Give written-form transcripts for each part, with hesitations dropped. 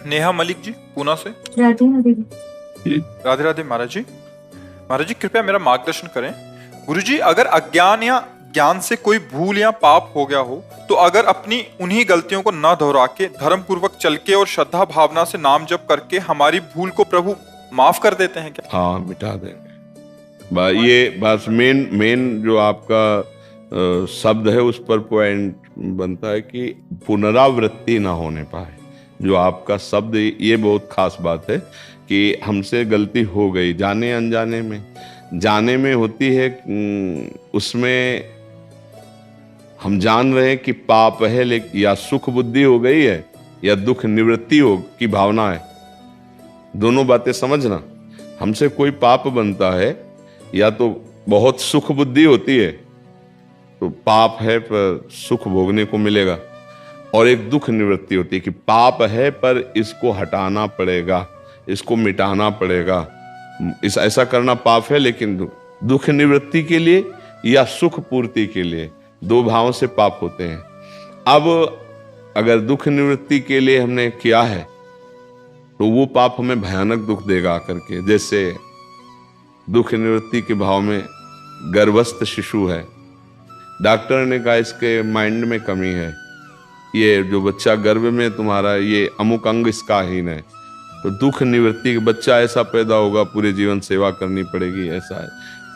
नेहा मलिक जी पूना से। राधे राधे। राधे राधे महाराज जी। महाराज जी कृपया मेरा मार्गदर्शन करें। गुरुजी अगर अज्ञान या ज्ञान से कोई भूल या पाप हो गया हो तो अगर अपनी उन्हीं गलतियों को न दोहरा के धर्म पूर्वक चल के और श्रद्धा भावना से नाम जप करके हमारी भूल को प्रभु माफ कर देते हैं क्या? हाँ, मिटा देंगे। ये बस मेन जो आपका शब्द है उस पर पॉइंट बनता है कि पुनरावृत्ति ना होने पाए। जो आपका शब्द, ये बहुत खास बात है कि हमसे गलती हो गई जाने अनजाने में। जाने में होती है, उसमें हम जान रहे हैं कि पाप है, लेकिन या सुख बुद्धि हो गई है या दुख निवृत्ति हो की भावना है। दोनों बातें समझना। हमसे कोई पाप बनता है या तो बहुत सुख बुद्धि होती है तो पाप है पर सुख भोगने को मिलेगा, और एक दुख निवृत्ति होती है कि पाप है पर इसको हटाना पड़ेगा, इसको मिटाना पड़ेगा, ऐसा करना पाप है। लेकिन दुख निवृत्ति के लिए या सुख पूर्ति के लिए, दो भावों से पाप होते हैं। अब अगर दुख निवृत्ति के लिए हमने किया है तो वो पाप हमें भयानक दुख देगा आकर के। जैसे दुख निवृत्ति के भाव में गर्भस्थ शिशु है, डॉक्टर ने कहा इसके माइंड में कमी है, ये जो बच्चा गर्भ में तुम्हारा ये अमुक अंग इसका हीन है, तो दुख निवृत्ति का बच्चा ऐसा पैदा होगा पूरे जीवन सेवा करनी पड़ेगी, ऐसा है।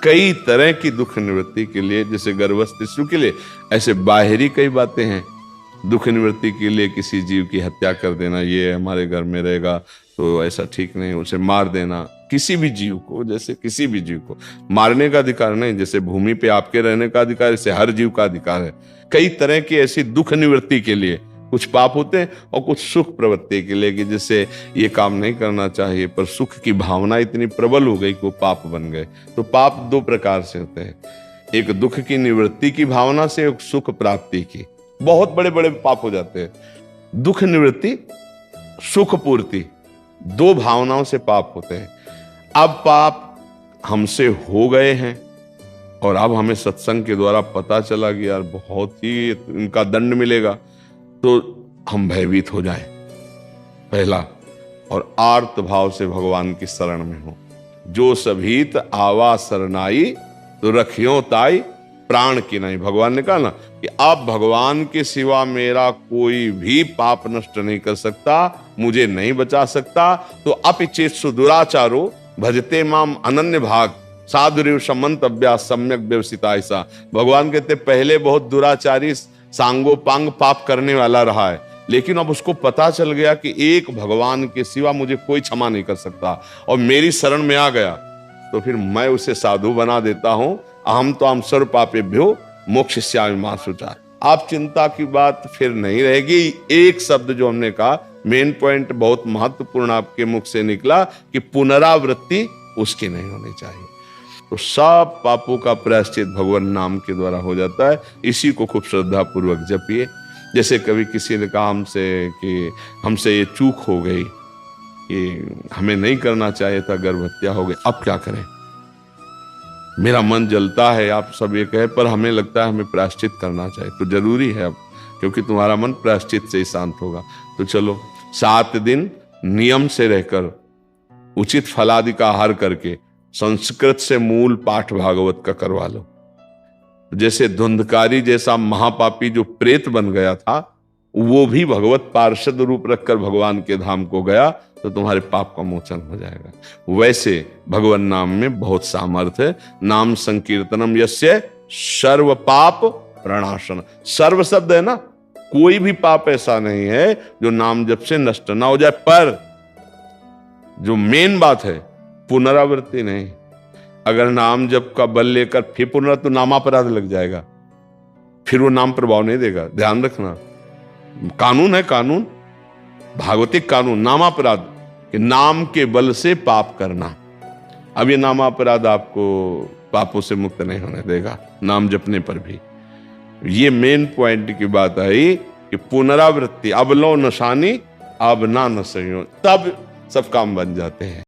कई तरह की दुख निवृत्ति के लिए, जैसे गर्भस्थ शिशु के लिए, ऐसे बाहरी कई बातें हैं। दुख निवृत्ति के लिए किसी जीव की हत्या कर देना, ये हमारे घर में रहेगा तो ऐसा ठीक नहीं, उसे मार देना। किसी भी जीव को, जैसे किसी भी जीव को मारने का अधिकार नहीं, जैसे भूमि पे आपके रहने का अधिकार, इसे हर जीव का अधिकार है। कई तरह की ऐसी दुख निवृत्ति के लिए कुछ पाप होते हैं और कुछ सुख प्रवृत्ति के लिए, कि जिससे ये काम नहीं करना चाहिए पर सुख की भावना इतनी प्रबल हो गई कि वो पाप बन गए। तो पाप दो प्रकार से होते हैं, एक दुख की निवृत्ति की भावना से, एक सुख प्राप्ति की। बहुत बड़े बड़े पाप हो जाते हैं। दुख निवृत्ति, सुख पूर्ति, दो भावनाओं से पाप होते हैं। अब पाप हमसे हो गए हैं और अब हमें सत्संग के द्वारा पता चला कि यार बहुत ही इनका दंड मिलेगा, तो हम भयभीत हो जाएं पहला, और आर्त भाव से भगवान की शरण में हो। जो सभीत आवा शरणाई तो रखियो ताई प्राण की नहीं। भगवान ने कहा ना कि अब भगवान के सिवा मेरा कोई भी पाप नष्ट नहीं कर सकता, मुझे नहीं बचा सकता। तो अपिचेत्सु दुराचारो भजते माम अनन्य भाग साधुरेव समंतव्या सम्यक व्यवसिता। ऐसा भगवान कहते पहले बहुत दुराचारी सांगोपांग पाप करने वाला रहा है, लेकिन अब उसको पता चल गया कि एक भगवान के सिवा मुझे कोई क्षमा नहीं कर सकता और मेरी शरण में आ गया, तो फिर मैं उसे साधु बना देता हूं। अहम तो हम सर्व पापेभ्यो मोक्षयिष्यामि मा शुचा। आप चिंता की बात फिर नहीं रहेगी। एक शब्द जो हमने कहा, मेन पॉइंट बहुत महत्वपूर्ण आपके मुख से निकला कि पुनरावृत्ति उसकी नहीं होनी चाहिए। तो सब पापों का प्रायश्चित भगवान नाम के द्वारा हो जाता है। इसी को खूब श्रद्धा पूर्वक जपिए। जैसे कभी किसी ने कहा हमसे कि हमसे ये चूक हो गई, ये हमें नहीं करना चाहिए था, गर्भ हत्या हो गई, अब क्या करें? मेरा मन जलता है, आप सब ये कहे, पर हमें लगता है हमें प्रायश्चित करना चाहिए। तो जरूरी है अब, क्योंकि तुम्हारा मन प्रायश्चित से ही शांत होगा। तो चलो 7 दिन नियम से रहकर उचित फलादि का आहार करके संस्कृत से मूल पाठ भागवत का करवा लो। जैसे धुंधकारी जैसा महापापी जो प्रेत बन गया था, वो भी भगवत पार्षद रूप रखकर भगवान के धाम को गया, तो तुम्हारे पाप का मोचन हो जाएगा। वैसे भगवान नाम में बहुत सामर्थ्य है। नाम संकीर्तनम यस्य सर्व पाप प्रणाशन। सर्व शब्द है ना, कोई भी पाप ऐसा नहीं है जो नाम जप से नष्ट ना हो जाए। पर जो मेन बात है, पुनरावृत्ति नहीं। अगर नाम जप का बल लेकर फिर पुनरावृत्ति, तो नामापराध लग जाएगा, फिर वो नाम प्रभाव नहीं देगा। ध्यान रखना, कानून है, कानून भागवतिक कानून, नामापराध कि नाम के बल से पाप करना। अब ये नामापराध आपको पापों से मुक्त नहीं होने देगा, नाम जपने पर भी। ये मेन पॉइंट की बात आई कि पुनरावृत्ति, अब लो नशानी अब ना न सही, तब सब काम बन जाते हैं।